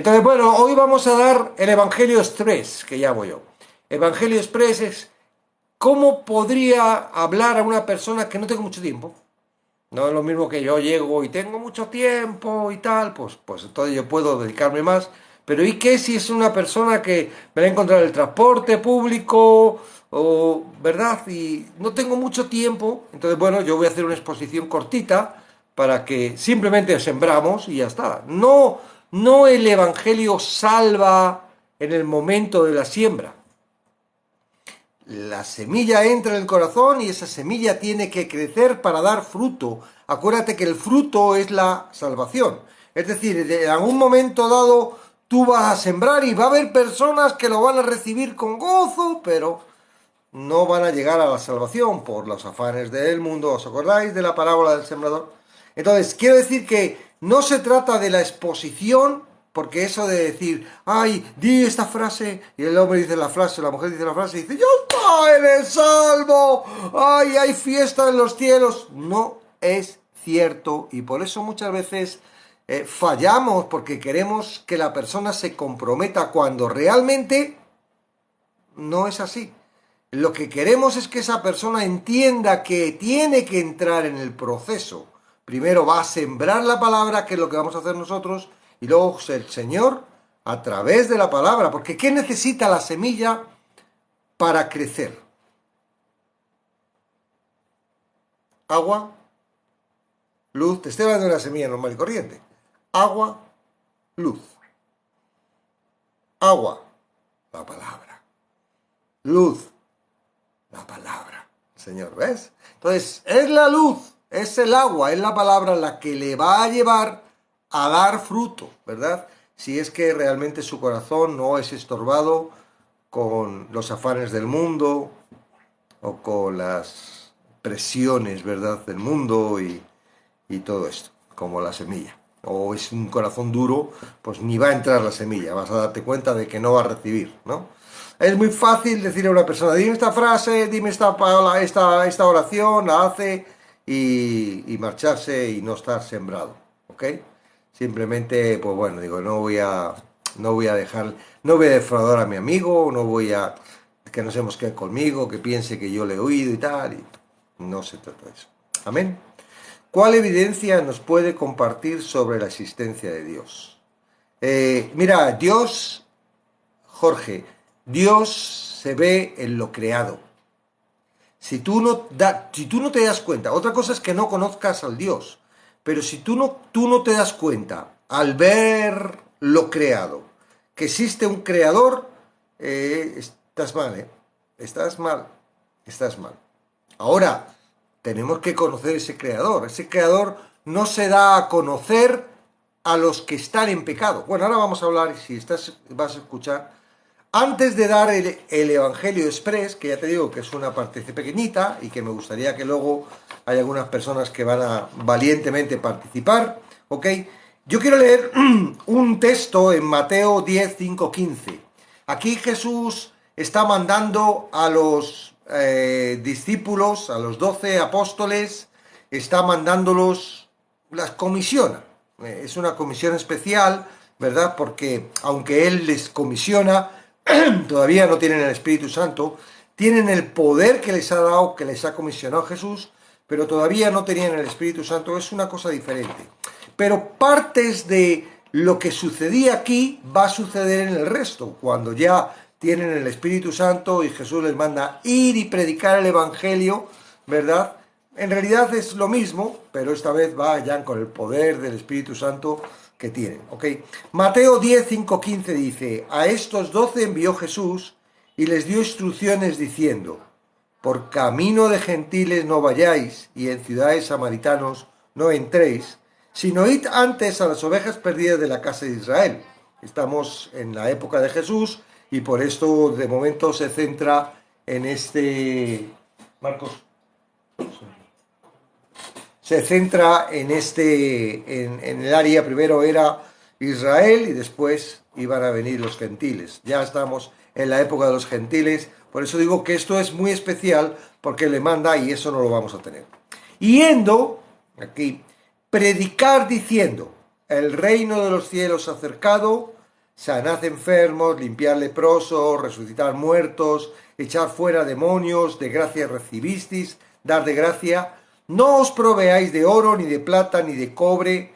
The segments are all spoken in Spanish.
Entonces, bueno, hoy vamos a dar el Evangelio Express, que llamo yo. Evangelio Express es cómo podría hablar a una persona que no tenga mucho tiempo. No es lo mismo que yo llego y tengo mucho tiempo y tal, pues entonces yo puedo dedicarme más. Pero ¿y qué si es una persona que me va a encontrar en el transporte público o, ¿verdad? Y no tengo mucho tiempo. Entonces, bueno, yo voy a hacer una exposición cortita para que simplemente sembramos y ya está. No el Evangelio salva en el momento de la siembra. La semilla entra en el corazón y esa semilla tiene que crecer para dar fruto. Acuérdate que el fruto es la salvación. Es decir, en algún momento dado tú vas a sembrar y va a haber personas que lo van a recibir con gozo, pero no van a llegar a la salvación por los afanes del mundo. ¿Os acordáis de la parábola del sembrador? Entonces, quiero decir que no se trata de la exposición, porque eso de decir, ay, di esta frase, y el hombre dice la frase, la mujer dice la frase, y dice, yo estoy en el salvo, ay, hay fiesta en los cielos. No es cierto, y por eso muchas veces fallamos, porque queremos que la persona se comprometa cuando realmente no es así. Lo que queremos es que esa persona entienda que tiene que entrar en el proceso. Primero va a sembrar la palabra, que es lo que vamos a hacer nosotros, y luego el Señor a través de la palabra. Porque ¿qué necesita la semilla para crecer? Agua, luz. Te estoy hablando de una semilla normal y corriente. Agua, luz. Agua, la palabra. Luz, la palabra. Señor, ¿ves? Entonces, es la luz, es el agua, es la palabra la que le va a llevar a dar fruto, ¿verdad? Si es que realmente su corazón no es estorbado con los afanes del mundo o con las presiones, ¿verdad?, del mundo y todo esto, como la semilla. O es un corazón duro, pues ni va a entrar la semilla, vas a darte cuenta de que no va a recibir, ¿no? Es muy fácil decirle a una persona, dime esta frase, dime esta oración, la hace y marcharse y no estar sembrado, ¿ok? Simplemente, pues bueno, digo, no voy a dejar, no voy a defraudar a mi amigo, no voy a que no se mosquee conmigo, que piense que yo le he oído y tal, y no se trata de eso. Amén. ¿Cuál evidencia nos puede compartir sobre la existencia de Dios? Mira, Dios, Jorge, Dios se ve en lo creado. Si tú no te das cuenta, otra cosa es que no conozcas al Dios, pero si tú no te das cuenta al ver lo creado, que existe un creador, estás mal, ¿eh? Estás mal, estás mal. Ahora, tenemos que conocer ese creador. Ese creador no se da a conocer a los que están en pecado. Bueno, ahora vamos a hablar, si vas a escuchar, antes de dar el Evangelio Express, que ya te digo que es una parte pequeñita y que me gustaría que luego haya algunas personas que van a valientemente participar, ¿ok? Yo quiero leer un texto en Mateo 10, 5, 15. Aquí Jesús está mandando a los discípulos, a los 12 apóstoles, está mandándolos, las comisiona. Es una comisión especial, ¿verdad? Porque aunque Él les comisiona, todavía no tienen el Espíritu Santo, tienen el poder que les ha dado, que les ha comisionado Jesús, pero todavía no tenían el Espíritu Santo, es una cosa diferente. Pero partes de lo que sucedía aquí va a suceder en el resto, cuando ya tienen el Espíritu Santo y Jesús les manda ir y predicar el Evangelio, ¿verdad? En realidad es lo mismo, pero esta vez vayan con el poder del Espíritu Santo que tienen, ¿ok? Mateo 10, 5, 15 dice, a estos 12 envió Jesús y les dio instrucciones diciendo, por camino de gentiles no vayáis y en ciudades samaritanos no entréis, sino id antes a las ovejas perdidas de la casa de Israel. Estamos en la época de Jesús y por esto de momento se centra en Marcos, se centra en en el área, primero era Israel y después iban a venir los gentiles. Ya estamos en la época de los gentiles, por eso digo que esto es muy especial porque le manda y eso no lo vamos a tener. Yendo, aquí, predicar diciendo, el reino de los cielos acercado, sanad enfermos, limpiar leprosos, resucitar muertos, echar fuera demonios, de gracia recibisteis, dar de gracia. No os proveáis de oro, ni de plata, ni de cobre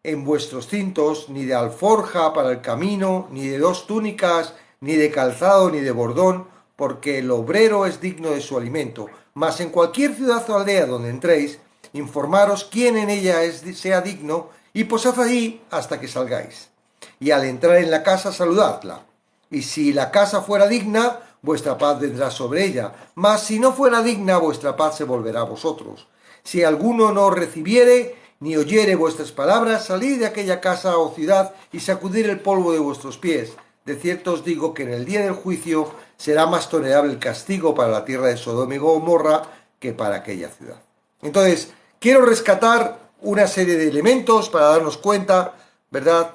en vuestros cintos, ni de alforja para el camino, ni de dos túnicas, ni de calzado, ni de bordón, porque el obrero es digno de su alimento. Mas en cualquier ciudad o aldea donde entréis, informaros quién en ella sea digno, y posad allí hasta que salgáis. Y al entrar en la casa, saludadla. Y si la casa fuera digna, vuestra paz vendrá sobre ella. Mas si no fuera digna, vuestra paz se volverá a vosotros. Si alguno no os recibiere, ni oyere vuestras palabras, salid de aquella casa o ciudad y sacudir el polvo de vuestros pies. De cierto os digo que en el día del juicio será más tolerable el castigo para la tierra de Sodoma y Gomorra que para aquella ciudad. Entonces, quiero rescatar una serie de elementos para darnos cuenta, ¿verdad?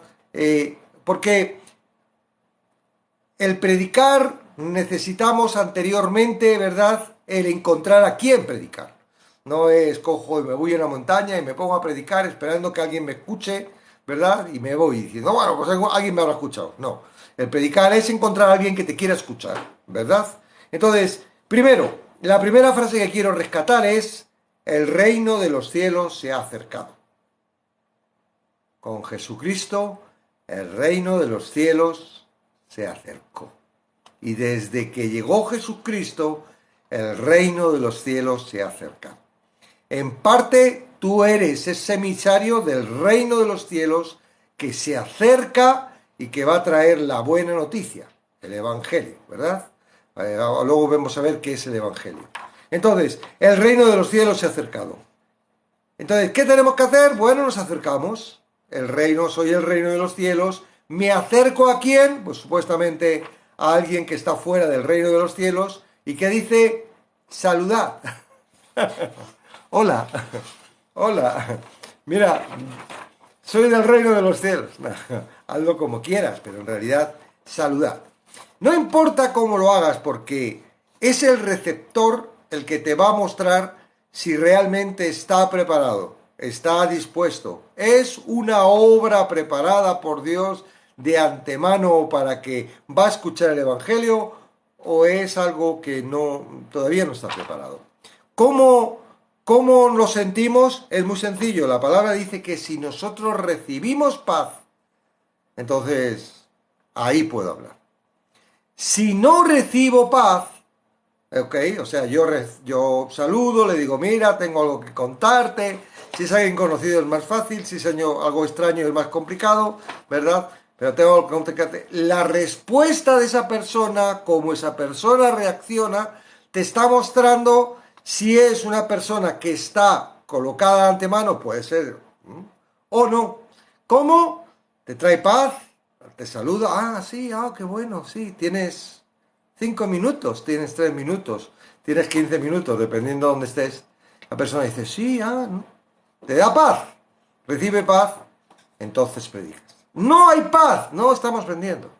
Porque el predicar necesitamos anteriormente, ¿verdad?, el encontrar a quién predicar. No es cojo y me voy a una montaña y me pongo a predicar esperando que alguien me escuche, ¿verdad? Y me voy diciendo, bueno, pues alguien me habrá escuchado. No, el predicar es encontrar a alguien que te quiera escuchar, ¿verdad? Entonces, primero, la primera frase que quiero rescatar es, el reino de los cielos se ha acercado. Con Jesucristo, el reino de los cielos se acercó. Y desde que llegó Jesucristo, el reino de los cielos se ha acercado. En parte, tú eres ese emisario del reino de los cielos que se acerca y que va a traer la buena noticia, el Evangelio, ¿verdad? Luego vamos a ver qué es el Evangelio. Entonces, el reino de los cielos se ha acercado. Entonces, ¿qué tenemos que hacer? Bueno, nos acercamos. Soy el reino de los cielos. ¿Me acerco a quién? Pues supuestamente a alguien que está fuera del reino de los cielos y que dice, saludad. Hola, hola, mira, soy del reino de los cielos. Hazlo como quieras, pero en realidad saludad. No importa cómo lo hagas, porque es el receptor el que te va a mostrar si realmente está preparado, está dispuesto. Es una obra preparada por Dios de antemano para que va a escuchar el Evangelio, o es algo que todavía no está preparado. ¿Cómo lo sentimos? Es muy sencillo. La palabra dice que si nosotros recibimos paz, entonces ahí puedo hablar. Si no recibo paz, ok, o sea, yo saludo, le digo, mira, tengo algo que contarte. Si es alguien conocido es más fácil, si es algo extraño es más complicado, ¿verdad? Pero tengo algo que contarte. La respuesta de esa persona, cómo esa persona reacciona, te está mostrando si es una persona que está colocada de antemano, puede ser, o no. ¿Cómo? Te trae paz, te saluda, sí, qué bueno, sí, tienes 5 minutos, tienes 3 minutos, tienes 15 minutos, dependiendo de dónde estés. La persona dice, sí, ¿no? Te da paz, recibe paz, entonces predicas. No hay paz, no estamos vendiendo.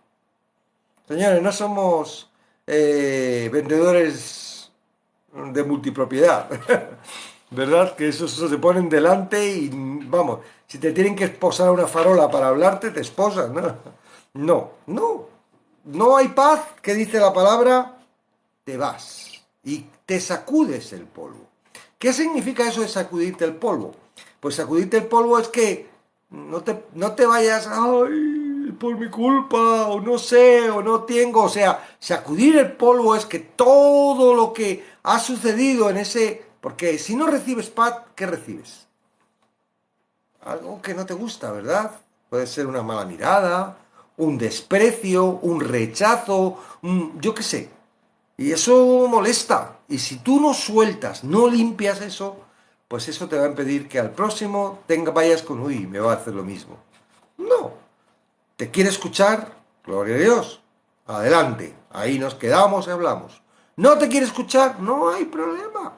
Señores, no somos vendedores de multipropiedad, ¿verdad? Que esos se ponen delante y, vamos, si te tienen que esposar una farola para hablarte, te esposan, ¿no? No hay paz, ¿qué dice la palabra? Te vas y te sacudes el polvo. ¿Qué significa eso de sacudirte el polvo? Pues sacudirte el polvo es que no te vayas, ay, por mi culpa, o no sé, o no tengo. O sea, sacudir el polvo es que todo lo que ha sucedido en ese... Porque si no recibes paz, ¿qué recibes? Algo que no te gusta, ¿verdad? Puede ser una mala mirada, un desprecio, un rechazo, yo qué sé. Y eso molesta. Y si tú no sueltas, no limpias eso, pues eso te va a impedir que al próximo vayas con, uy, me va a hacer lo mismo. No. ¿Te quiere escuchar? Gloria a Dios. Adelante. Ahí nos quedamos y hablamos. ¿No te quiere escuchar? No hay problema.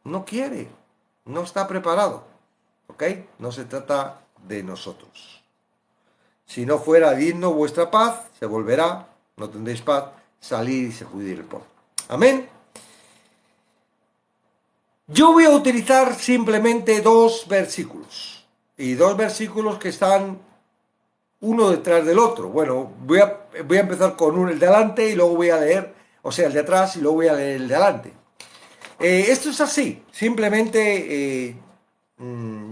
No quiere. No está preparado. ¿Ok? No se trata de nosotros. Si no fuera digno vuestra paz, se volverá, no tendréis paz, salir y sacudir el polvo. Amén. Yo voy a utilizar simplemente 2 versículos. Y 2 versículos que están uno detrás del otro. Bueno, voy a empezar con el de adelante y luego voy a leer, o sea, el de atrás y luego voy a leer el de adelante. Esto es así, simplemente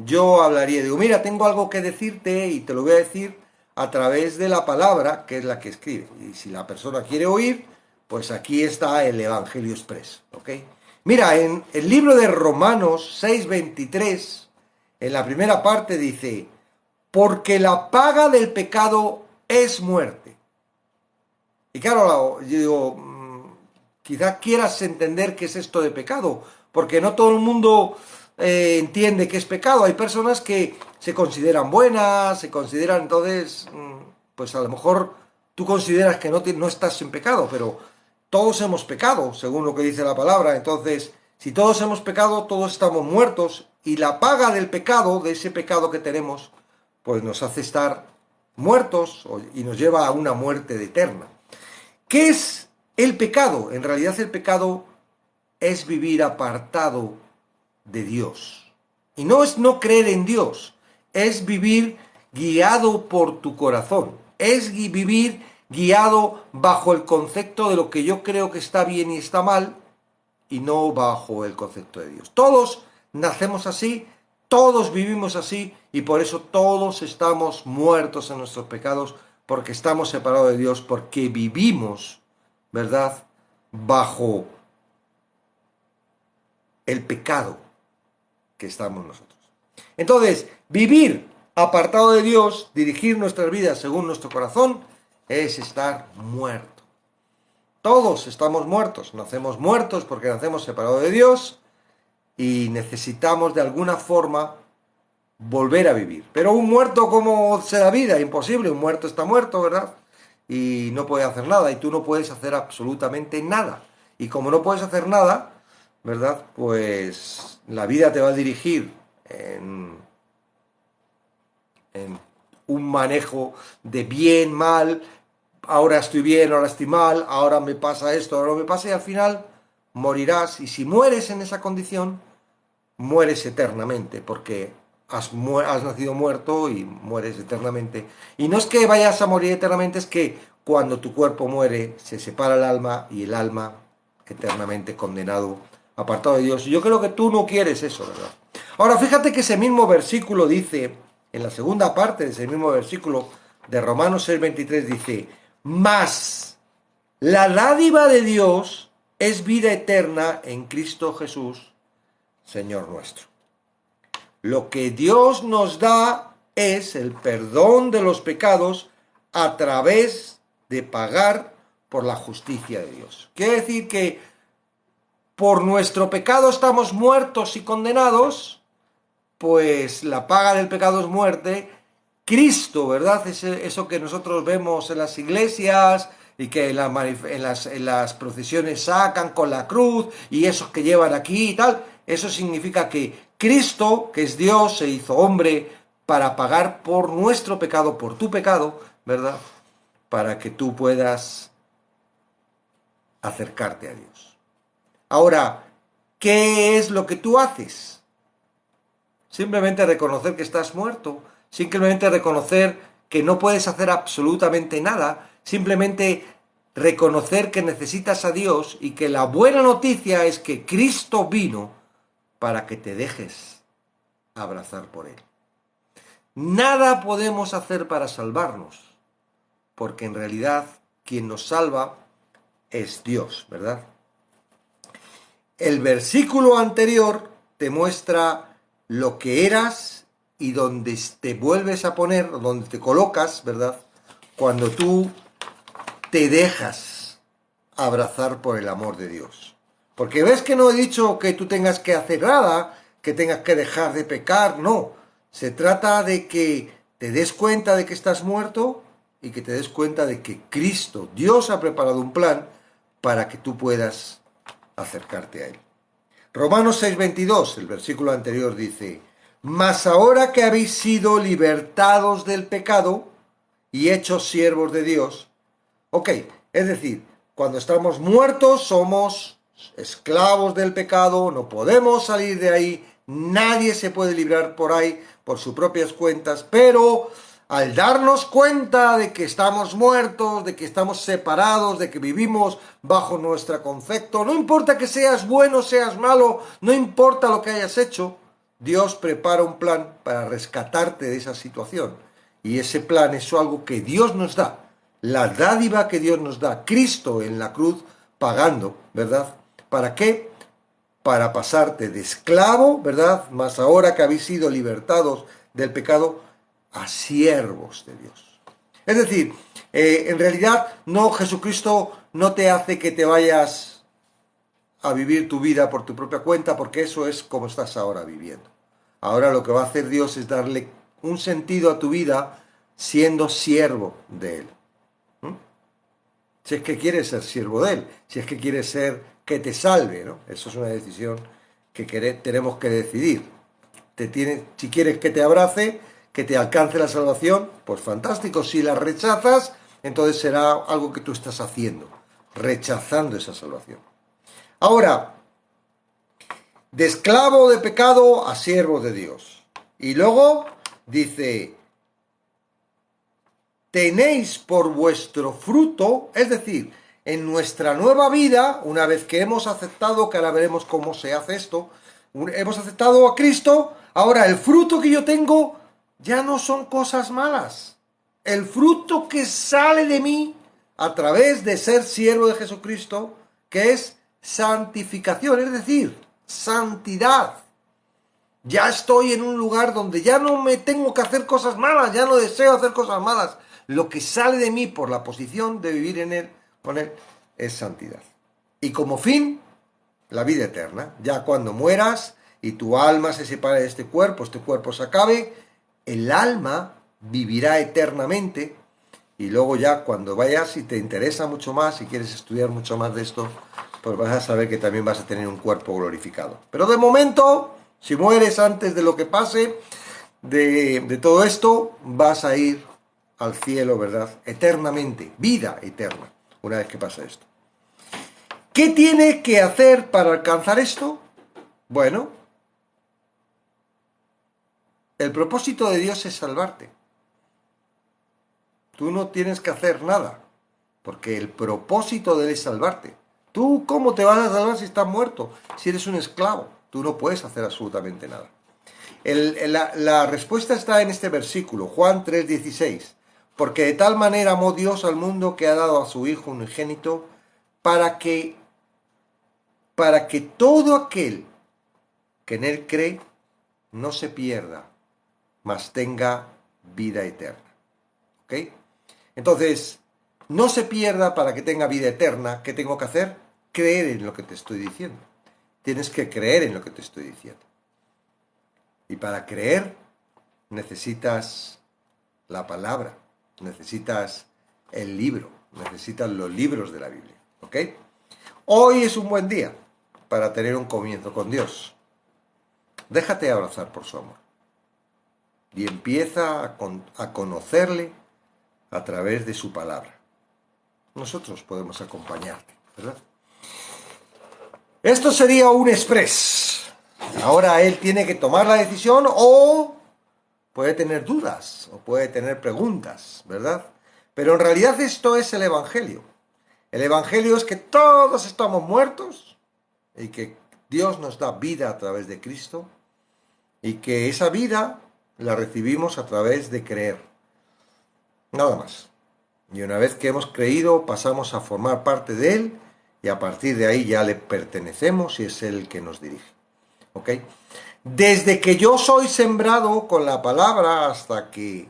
yo hablaría, digo, mira, tengo algo que decirte y te lo voy a decir a través de la palabra, que es la que escribe. Y si la persona quiere oír, pues aquí está el Evangelio Express, ¿ok? Mira, en el libro de Romanos 6:23, en la primera parte dice, porque la paga del pecado es muerte. Y claro, yo digo, quizás quieras entender qué es esto de pecado, porque no todo el mundo entiende qué es pecado. Hay personas que se consideran buenas, se consideran, entonces, pues a lo mejor tú consideras que no estás en pecado, pero todos hemos pecado, según lo que dice la palabra. Entonces, si todos hemos pecado, todos estamos muertos, y la paga del pecado, de ese pecado que tenemos, pues nos hace estar muertos y nos lleva a una muerte eterna. ¿Qué es el pecado? En realidad el pecado es vivir apartado de Dios. Y no es no creer en Dios, es vivir guiado por tu corazón, es vivir guiado bajo el concepto de lo que yo creo que está bien y está mal, y no bajo el concepto de Dios. Todos nacemos así, todos vivimos así, y por eso todos estamos muertos en nuestros pecados, porque estamos separados de Dios, porque vivimos, ¿verdad?, bajo el pecado que estamos nosotros. Entonces, vivir apartado de Dios, dirigir nuestras vidas según nuestro corazón, es estar muerto. Todos estamos muertos, nacemos muertos porque nacemos separados de Dios y necesitamos de alguna forma volver a vivir. Pero un muerto, ¿cómo se da vida? Imposible, un muerto está muerto, ¿verdad? Y no puede hacer nada, y tú no puedes hacer absolutamente nada. Y como no puedes hacer nada, ¿verdad? Pues la vida te va a dirigir en un manejo de bien, mal, ahora estoy bien, ahora estoy mal, ahora me pasa esto, ahora me pasa, y al final morirás. Y si mueres en esa condición, mueres eternamente, porque has nacido muerto y mueres eternamente. Y no es que vayas a morir eternamente, es que cuando tu cuerpo muere, se separa el alma, y el alma eternamente condenado, apartado de Dios. Yo creo que tú no quieres eso, ¿verdad? Ahora, fíjate que ese mismo versículo dice, en la segunda parte de ese mismo versículo de Romanos 6:23, dice, mas la dádiva de Dios es vida eterna en Cristo Jesús, Señor nuestro. Lo que Dios nos da es el perdón de los pecados a través de pagar por la justicia de Dios. Quiere decir que por nuestro pecado estamos muertos y condenados, pues la paga del pecado es muerte. Cristo, ¿verdad? Eso que nosotros vemos en las iglesias y que en las procesiones sacan con la cruz, y esos que llevan aquí y tal, eso significa que Cristo, que es Dios, se hizo hombre para pagar por nuestro pecado, por tu pecado, ¿verdad? Para que tú puedas acercarte a Dios. Ahora, ¿qué es lo que tú haces? Simplemente reconocer que estás muerto, simplemente reconocer que no puedes hacer absolutamente nada, simplemente reconocer que necesitas a Dios, y que la buena noticia es que Cristo vino para que te dejes abrazar por Él. Nada podemos hacer para salvarnos, porque en realidad quien nos salva es Dios, ¿verdad? El versículo anterior te muestra lo que eras y donde te vuelves a poner, donde te colocas, ¿verdad?, cuando tú te dejas abrazar por el amor de Dios. Porque ves que no he dicho que tú tengas que hacer nada, que tengas que dejar de pecar, no. Se trata de que te des cuenta de que estás muerto y que te des cuenta de que Cristo, Dios, ha preparado un plan para que tú puedas acercarte a Él. Romanos 6:22, el versículo anterior dice, mas ahora que habéis sido libertados del pecado y hechos siervos de Dios. Ok, es decir, cuando estamos muertos somos esclavos del pecado, no podemos salir de ahí, nadie se puede librar por ahí por sus propias cuentas, pero al darnos cuenta de que estamos muertos, de que estamos separados, de que vivimos bajo nuestro concepto, no importa que seas bueno, seas malo, no importa lo que hayas hecho, Dios prepara un plan para rescatarte de esa situación. Y ese plan es algo que Dios nos da, la dádiva que Dios nos da, Cristo en la cruz pagando, ¿verdad? ¿Para qué? Para pasarte de esclavo, ¿verdad? Más ahora que habéis sido libertados del pecado, a siervos de Dios. Es decir, en realidad no, Jesucristo no te hace que te vayas a vivir tu vida por tu propia cuenta, porque eso es como estás ahora viviendo. Ahora lo que va a hacer Dios es darle un sentido a tu vida siendo siervo de Él. Si es que quieres ser siervo de Él, si es que quieres ser que te salve, ¿no? Eso es una decisión que tenemos que decidir. Si quieres que te abrace, que te alcance la salvación, pues fantástico. Si la rechazas, entonces será algo que tú estás haciendo, rechazando esa salvación. Ahora, de esclavo de pecado a siervo de Dios. Y luego dice, tenéis por vuestro fruto, es decir, en nuestra nueva vida, una vez que hemos aceptado, que ahora veremos cómo se hace esto, hemos aceptado a Cristo, ahora el fruto que yo tengo ya no son cosas malas. El fruto que sale de mí a través de ser siervo de Jesucristo, que es santificación, es decir, santidad. Ya estoy en un lugar donde ya no me tengo que hacer cosas malas, ya no deseo hacer cosas malas. Lo que sale de mí por la posición de vivir en Él, con Él, es santidad. Y como fin, la vida eterna. Ya cuando mueras y tu alma se separe de este cuerpo se acabe, el alma vivirá eternamente. Y luego ya cuando vayas, si te interesa mucho más, si quieres estudiar mucho más de esto, pues vas a saber que también vas a tener un cuerpo glorificado. Pero de momento, si mueres antes de lo que pase, de todo esto, vas a ir al cielo, ¿verdad? Eternamente, vida eterna, una vez que pasa esto. ¿Qué tiene que hacer para alcanzar esto? Bueno, el propósito de Dios es salvarte. Tú no tienes que hacer nada, porque el propósito de Él es salvarte. ¿Tú cómo te vas a salvar si estás muerto? Si eres un esclavo, tú no puedes hacer absolutamente nada. La respuesta está en este versículo, Juan 3:16. Porque de tal manera amó Dios al mundo que ha dado a su Hijo unigénito para que todo aquel que en Él cree no se pierda, mas tenga vida eterna. ¿Ok? Entonces, no se pierda para que tenga vida eterna. ¿Qué tengo que hacer? Creer en lo que te estoy diciendo. Tienes que creer en lo que te estoy diciendo. Y para creer necesitas la palabra, necesitas el libro, necesitas los libros de la Biblia. ¿Ok? Hoy es un buen día para tener un comienzo con Dios. Déjate abrazar por su amor. Y empieza a conocerle a través de su palabra. Nosotros podemos acompañarte, ¿verdad? Esto sería un express. Ahora él tiene que tomar la decisión o puede tener dudas o puede tener preguntas, ¿verdad? Pero en realidad esto es el Evangelio. El Evangelio es que todos estamos muertos y que Dios nos da vida a través de Cristo y que esa vida la recibimos a través de creer. Nada más. Y una vez que hemos creído, pasamos a formar parte de Él y a partir de ahí ya le pertenecemos y es Él el que nos dirige. ¿Ok? Desde que yo soy sembrado con la palabra hasta que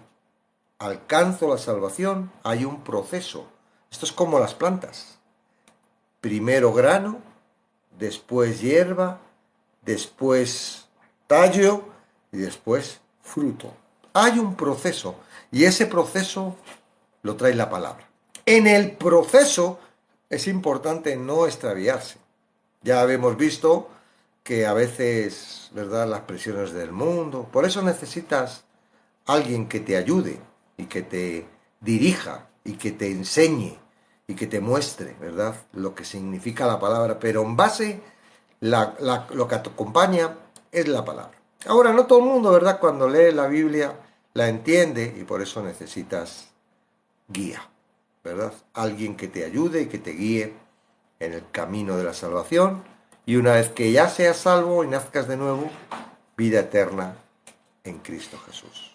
alcanzo la salvación, hay un proceso. Esto es como las plantas. Primero grano, después hierba, después tallo y después fruto. Hay un proceso y ese proceso lo trae la palabra. En el proceso es importante no extraviarse. Ya hemos visto que a veces, ¿verdad?, las presiones del mundo. Por eso necesitas alguien que te ayude y que te dirija y que te enseñe y que te muestre, ¿verdad?, lo que significa la palabra. Pero en base, lo que te acompaña es la palabra. Ahora, no todo el mundo, ¿verdad?, cuando lee la Biblia la entiende y por eso necesitas guía, ¿verdad? Alguien que te ayude y que te guíe en el camino de la salvación, y una vez que ya seas salvo y nazcas de nuevo, vida eterna en Cristo Jesús.